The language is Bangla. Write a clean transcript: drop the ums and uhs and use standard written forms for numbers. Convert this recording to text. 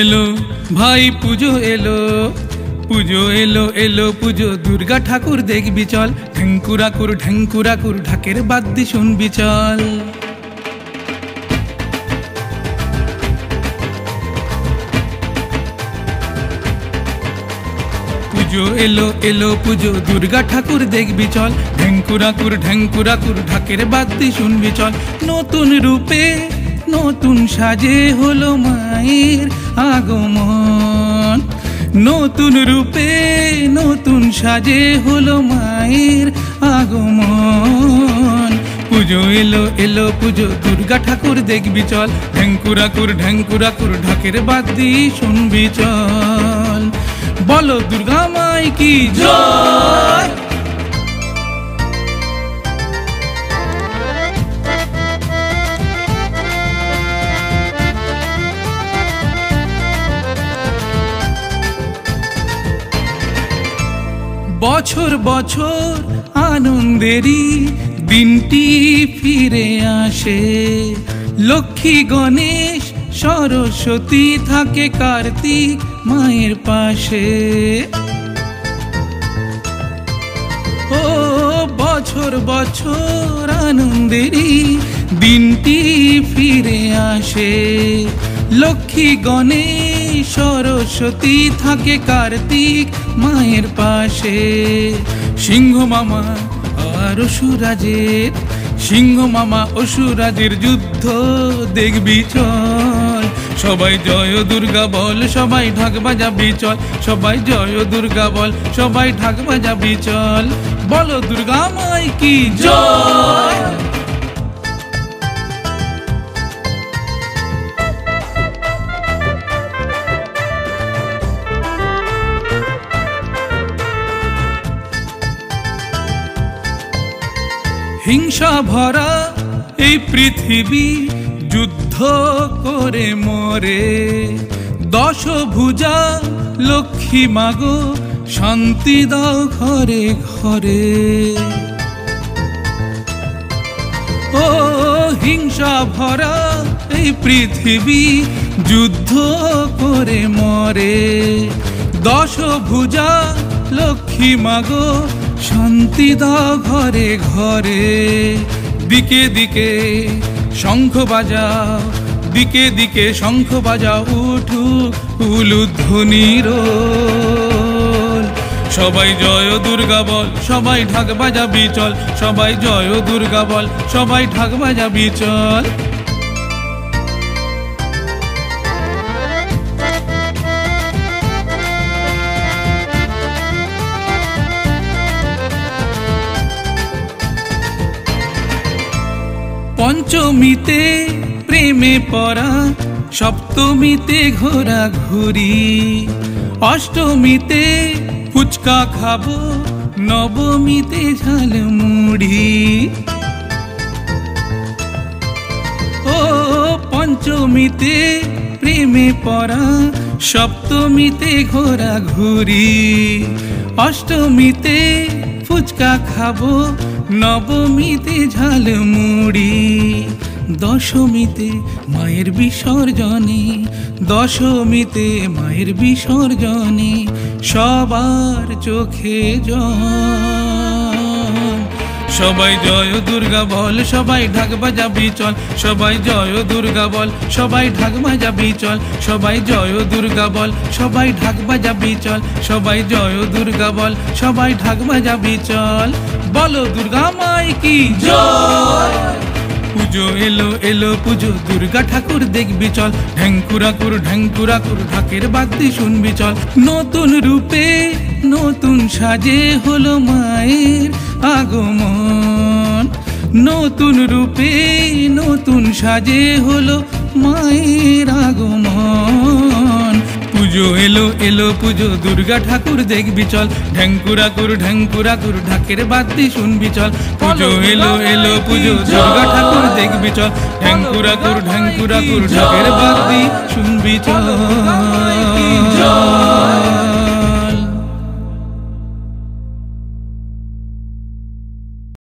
এলো ভাই পুজো এলো, পুজো এলো এলো পুজো দুর্গা ঠাকুর দেখবি চল, ঢেঙ্কুরাকুর ঢেঙ্কুরাকুর ঢাকের বাদ্যি শুনবি চল। পুজো এলো এলো পুজো দুর্গা ঠাকুর দেখবি চল, ঢেঙ্কুরাকুর ঢেঙ্কুরাকুর ঢাকের বাদ্যি শুনবি চল। নতুন রূপে নতুন সাজে হলো মায়ের আগমন, নতুন রূপে নতুন সাজে হলো মায়ের আগমন। পুজো এলো এলো পুজো দুর্গা ঠাকুর দেখবি চল, ঢেঙ্কুরাকুর ঢেঙ্কুরাকুর ঢাকের বাদ্যি শুনবি চল। বলো দুর্গা মাই কি জয়। বছর বছর আনন্দেরই দিনটি ফিরে আসে, লক্ষ্মী গণেশ সরস্বতী থাকে কার্তিক মায়ের পাশে। ও বছর বছর আনন্দেরই দিনটি ফিরে আসে, লক্ষ্মী গণেশ সরস্বতী থাকে কার্তিক মায়ের পাশে। সিংহ মামা আর অসুরাজের, সিংহ মামা অসুরাজের যুদ্ধ দেখবি চল। সবাই জয় দুর্গা বল, সবাই ঢাক বাজাবি চল, সবাই জয় দুর্গা বল, সবাই ঢাক বাজাবি চল। বলো দুর্গা মাই কি জয়। হিংসা ভরা এই পৃথিবী যুদ্ধ করে মরে, দশভুজা লক্ষ্মী মাগো শান্তি দাও ঘরে ঘরে। ও হিংসা ভরা এই পৃথিবী যুদ্ধ করে মরে, দশভুজা লক্ষ্মী মাগো শান্তি দাও ঘরে ঘরে। দিকে দিকে শঙ্খ বাজাও, দিকে দিকে শঙ্খ বাজাও, উঠুক উলুধ্বনির রোল। সবাই জয় দুর্গা বল, সবাই ঢাক বাজাবি চল, সবাই জয় দুর্গা বল, সবাই ঢাক বাজাবি চল। পঞ্চমীতে প্রেমে পড়া, সপ্তমীতে ঘোরা ঘুরি, অষ্টমীতে ফুচকা খাবো, নবমীতে ঝালমুড়ি। ও পঞ্চমীতে প্রেমে পড়া, সপ্তমীতে ঘোরা ঘুরি, অষ্টমীতে ফুচকা খাবো, নবমীতে ঝালমুড়ি, দশমীতে মায়ের বিসর্জনে, দশমীতে মায়ের বিসর্জনে সবার চোখে জল। সবাই জয় দুর্গা বল, সবাই ঢাক বাজাবি চল, সবাই জয় দুর্গা বল, সবাই ঢাক বাজাবি চল, সবাই জয় দুর্গা বল, সবাই ঢাক বাজাবি চল, সবাই জয় দুর্গা বল, সবাই ঢাক বাজাবি চল। বলো দুর্গা মাই কি জয়। পুজো এলো এলো পুজো দুর্গা ঠাকুর দেখবি চল, ঢেঙ্কুরাকুর ঢেঙ্কুরাকুর ঢাকের বাদ্যি শুনবি চল। নতুন রূপে নতুন সাজে হলো মায়ের আগমন, নতুন রূপে নতুন সাজে হলো মায়ের আগমন। পুজো এলো এলো পুজো দুর্গা ঠাকুর দেখবি চল, ঢেঙ্কুরাকুর ঢেঙ্কুরাকুর ঢাকের বাদ্যি শুনবি চল। পুজো এলো এলো পুজো দুর্গা ঠাকুর দেখবি চল, ঢেঙ্কুরাকুর ঢেঙ্কুরাকুর ঢাকের বাদ্যি শুনবি চল।